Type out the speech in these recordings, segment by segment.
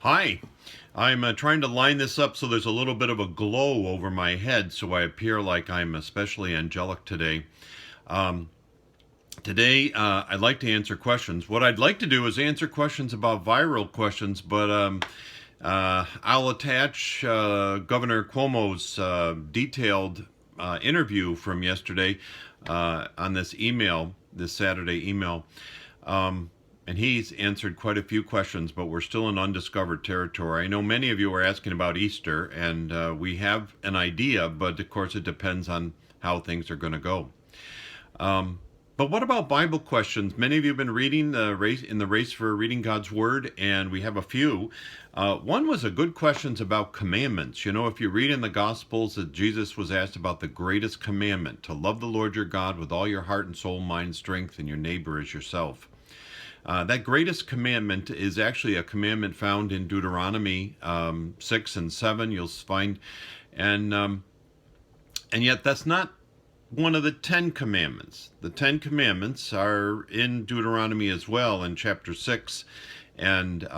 Hi, I'm trying to line this up so there's a little bit of a glow over my head so I appear like I'm especially angelic today. Um, today, I'd like to answer questions. What I'd like to do is answer questions about viral questions, but I'll attach Governor Cuomo's detailed interview from yesterday on this email, this Saturday email. Um, and he's answered quite a few questions, but we're still in undiscovered territory. I know many of you are asking about Easter, and we have an idea, but of course it depends on how things are going to go. Um, but what about Bible questions? Many of you have been reading the race for reading God's Word, and we have a few. One was a good questions about commandments. You know, if you read in the Gospels that Jesus was asked about the greatest commandment, to love the Lord your God with all your heart and soul, mind, strength, and your neighbor as yourself. That greatest commandment is actually a commandment found in Deuteronomy 6 and 7. You'll find, and um, and yet that's not one of the Ten Commandments. The Ten Commandments are in Deuteronomy as well in chapter 6, and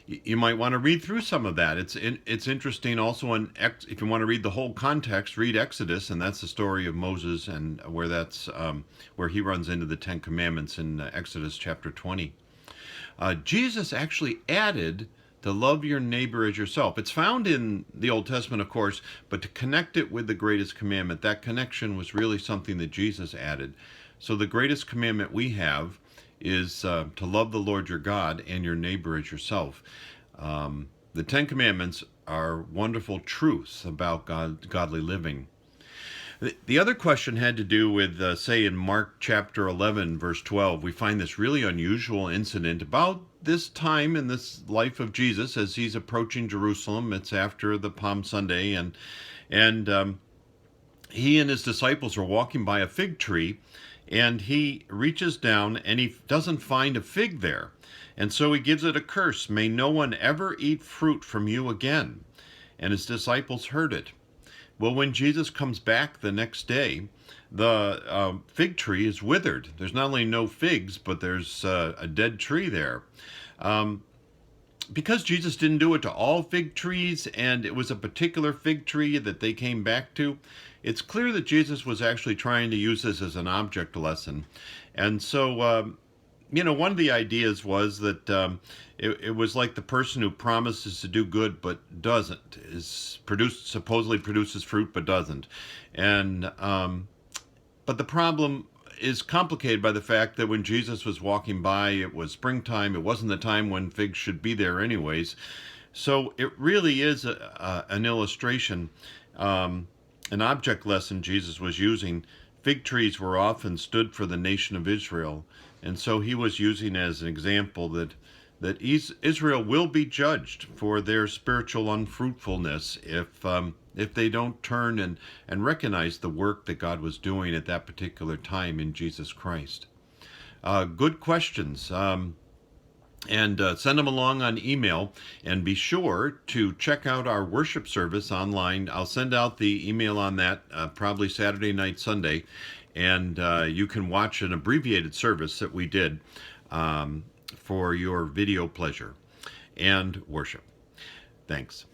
you might want to read through some of that. It's interesting also if you want to read the whole context, read Exodus, and that's the story of Moses and where he runs into the Ten Commandments in Exodus chapter 20. Jesus actually added to love your neighbor as yourself. It's found in the Old Testament, of course, but to connect it with the greatest commandment, that connection was really something that Jesus added. So the greatest commandment we have is to love the Lord your God and your neighbor as yourself. The Ten Commandments are wonderful truths about godly living. The other question had to do with, say, in Mark chapter 11, verse 12, we find this really unusual incident about this time in this life of Jesus as he's approaching Jerusalem. It's after the Palm Sunday, and he and his disciples are walking by a fig tree, and he reaches down and he doesn't find a fig there. And so he gives it a curse. May no one ever eat fruit from you again. And his disciples heard it. Well, when Jesus comes back the next day, the fig tree is withered. There's not only no figs, but there's a dead tree there. Um, because Jesus didn't do it to all fig trees, and it was a particular fig tree that they came back to, it's clear that Jesus was actually trying to use this as an object lesson. And so, one of the ideas was that it was like the person who promises to do good but doesn't, supposedly produces fruit but doesn't, and but the problem is complicated by the fact that when Jesus was walking by, it was springtime. It wasn't the time when figs should be there, anyways. So it really is an illustration, an object lesson Jesus was using. Fig trees were often stood for the nation of Israel, and so he was using as an example that Israel will be judged for their spiritual unfruitfulness if they don't turn and recognize the work that God was doing at that particular time in Jesus Christ. Good questions. And send them along on email, and be sure to check out our worship service online. I'll send out the email on that probably Saturday night, Sunday, and you can watch an abbreviated service that we did for your video pleasure and worship. Thanks.